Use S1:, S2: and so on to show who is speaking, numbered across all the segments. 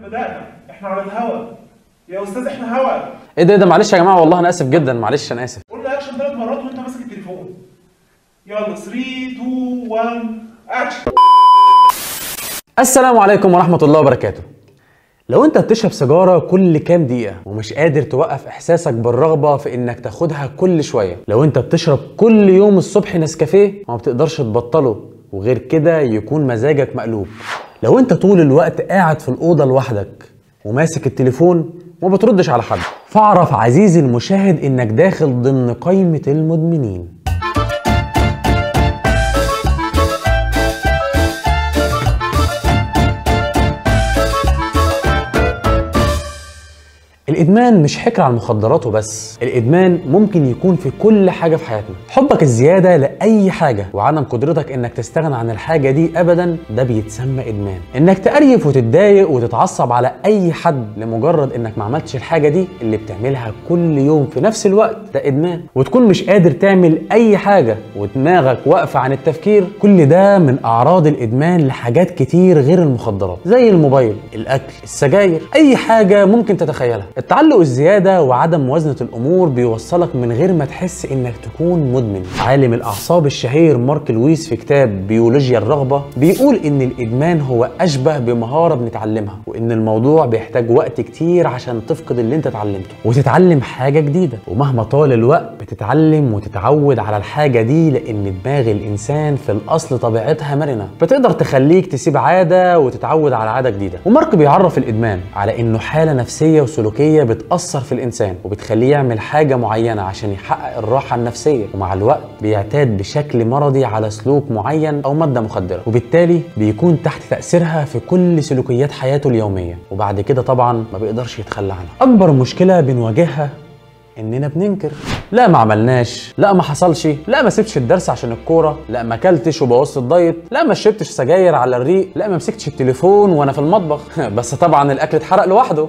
S1: بدأنا، احنا على الهوا يا استاذ، احنا هوا.
S2: ايه ده معلش يا جماعه، والله انا اسف جدا، معلش انا اسف.
S1: قلنا اكشن 3 مرات وانت ماسك التليفون. يلا 3 2 1 اكشن.
S2: السلام عليكم ورحمه الله وبركاته. لو انت بتشرب سيجاره كل كام دقيقه ومش قادر توقف احساسك بالرغبه في انك تاخدها كل شويه، لو انت بتشرب كل يوم الصبح نسكافيه وما بتقدرش تبطله وغير كده يكون مزاجك مقلوب، لو انت طول الوقت قاعد في الاوضه لوحدك وماسك التليفون وما بتردش على حد، فاعرف عزيزي المشاهد انك داخل ضمن قائمه المدمنين. الإدمان مش حكر على المخدرات وبس، الإدمان ممكن يكون في كل حاجة في حياتنا. حبك الزيادة لأي حاجة وعدم قدرتك إنك تستغنى عن الحاجة دي أبدا، ده بيتسمى إدمان. إنك تقريف وتتضايق وتتعصب على أي حد لمجرد إنك ما عملتش الحاجة دي اللي بتعملها كل يوم في نفس الوقت، ده إدمان. وتكون مش قادر تعمل أي حاجة ودماغك واقفة عن التفكير، كل ده من أعراض الإدمان لحاجات كتير غير المخدرات، زي الموبايل، الأكل، السجاير، أي حاجة ممكن تتخيلها. التعلق الزيادة وعدم موازنة الأمور بيوصلك من غير ما تحس إنك تكون مدمن. عالم الأعصاب الشهير مارك لويس في كتاب بيولوجيا الرغبة بيقول إن الإدمان هو أشبه بمهارة بنتعلمها، وإن الموضوع بيحتاج وقت كتير عشان تفقد اللي أنت اتعلمته وتتعلم حاجة جديدة، ومهما طال الوقت بتتعلم وتتعود على الحاجة دي، لأن دماغ الإنسان في الأصل طبيعتها مرنة، فتقدر تخليك تسيب عادة وتتعود على عادة جديدة. ومارك بيعرف الإدمان على إنه حالة نفسية وسلوكية بتأثر في الإنسان وبتخليه يعمل حاجة معينة عشان يحقق الراحة النفسية، ومع الوقت بيعتاد بشكل مرضي على سلوك معين أو مادة مخدرة، وبالتالي بيكون تحت تأثيرها في كل سلوكيات حياته اليومية، وبعد كده طبعا ما بيقدرش يتخلى عنها. أكبر مشكلة بنواجهها اننا بننكر. لا ما عملناش، لا ما حصلش، لا ما سبتش الدرس عشان الكوره، لا ما اكلتش وبوظت الدايت، لا ما شربتش سجاير على الريق، لا ما مسكتش التليفون وانا في المطبخ بس طبعا الاكل اتحرق لوحده.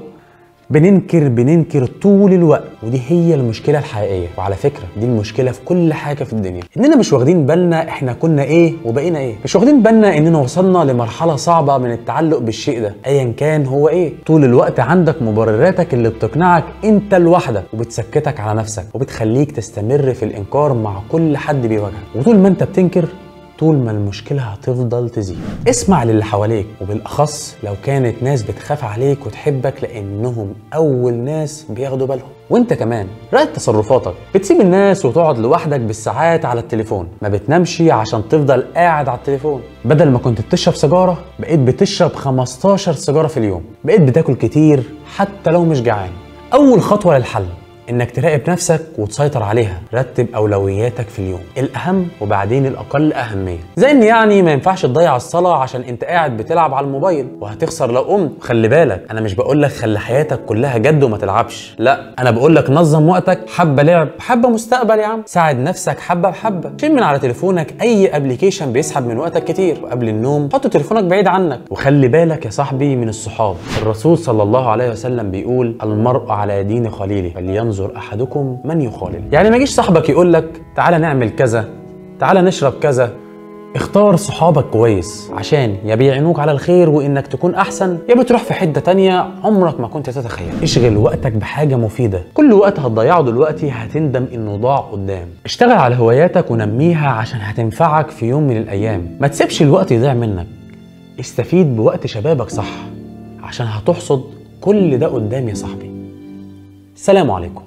S2: بننكر طول الوقت، ودي هي المشكله الحقيقيه. وعلى فكره دي المشكله في كل حاجه في الدنيا، اننا مش واخدين بالنا احنا كنا ايه وبقينا ايه، مش واخدين بالنا اننا وصلنا لمرحله صعبه من التعلق بالشيء ده ايا كان هو ايه. طول الوقت عندك مبرراتك اللي بتقنعك انت لوحدك وبتسكتك على نفسك وبتخليك تستمر في الانكار مع كل حد بيواجهك، وطول ما انت بتنكر طول ما المشكلة هتفضل تزيد. اسمع للي حواليك، وبالأخص لو كانت ناس بتخاف عليك وتحبك، لأنهم أول ناس بياخدوا بالهم. وانت كمان راقب تصرفاتك، بتسيب الناس وتقعد لوحدك بالساعات على التليفون، ما بتنامش عشان تفضل قاعد على التليفون. بدل ما كنت بتشرب سيجارة بقيت بتشرب 15 سيجارة في اليوم، بقيت بتاكل كتير حتى لو مش جعان. أول خطوة للحل انك تراقب نفسك وتسيطر عليها. رتب اولوياتك في اليوم، الاهم وبعدين الاقل اهميه. زي ان يعني ما ينفعش تضيع الصلاه عشان انت قاعد بتلعب على الموبايل وهتخسر لو قمت. خلي بالك، انا مش بقول لك خلي حياتك كلها جد وما تلعبش، لا، انا بقول لك نظم وقتك، حبه لعب حبه مستقبل يا عم. ساعد نفسك حبه بحبه، شيل من على تليفونك اي ابلكيشن بيسحب من وقتك كتير، وقبل النوم حط تليفونك بعيد عنك. وخلي بالك يا صاحبي من الصحاب، الرسول صلى الله عليه وسلم بيقول المرء على دين خليله فلينظر احدكم من يخالل. يعني ما يجيش صاحبك يقول لك تعالى نعمل كذا، تعالى نشرب كذا. اختار صحابك كويس عشان يا بيعينوك على الخير وانك تكون احسن، يا بتروح في حتة تانية عمرك ما كنت تتخيل. اشغل وقتك بحاجة مفيدة، كل وقت هتضيعه دلوقتي هتندم انه ضاع قدام. اشتغل على هواياتك ونميها عشان هتنفعك في يوم من الايام. ما تسيبش الوقت يضيع منك، استفيد بوقت شبابك صح عشان هتحصد كل ده قدام يا صاحبي. السلام عليكم.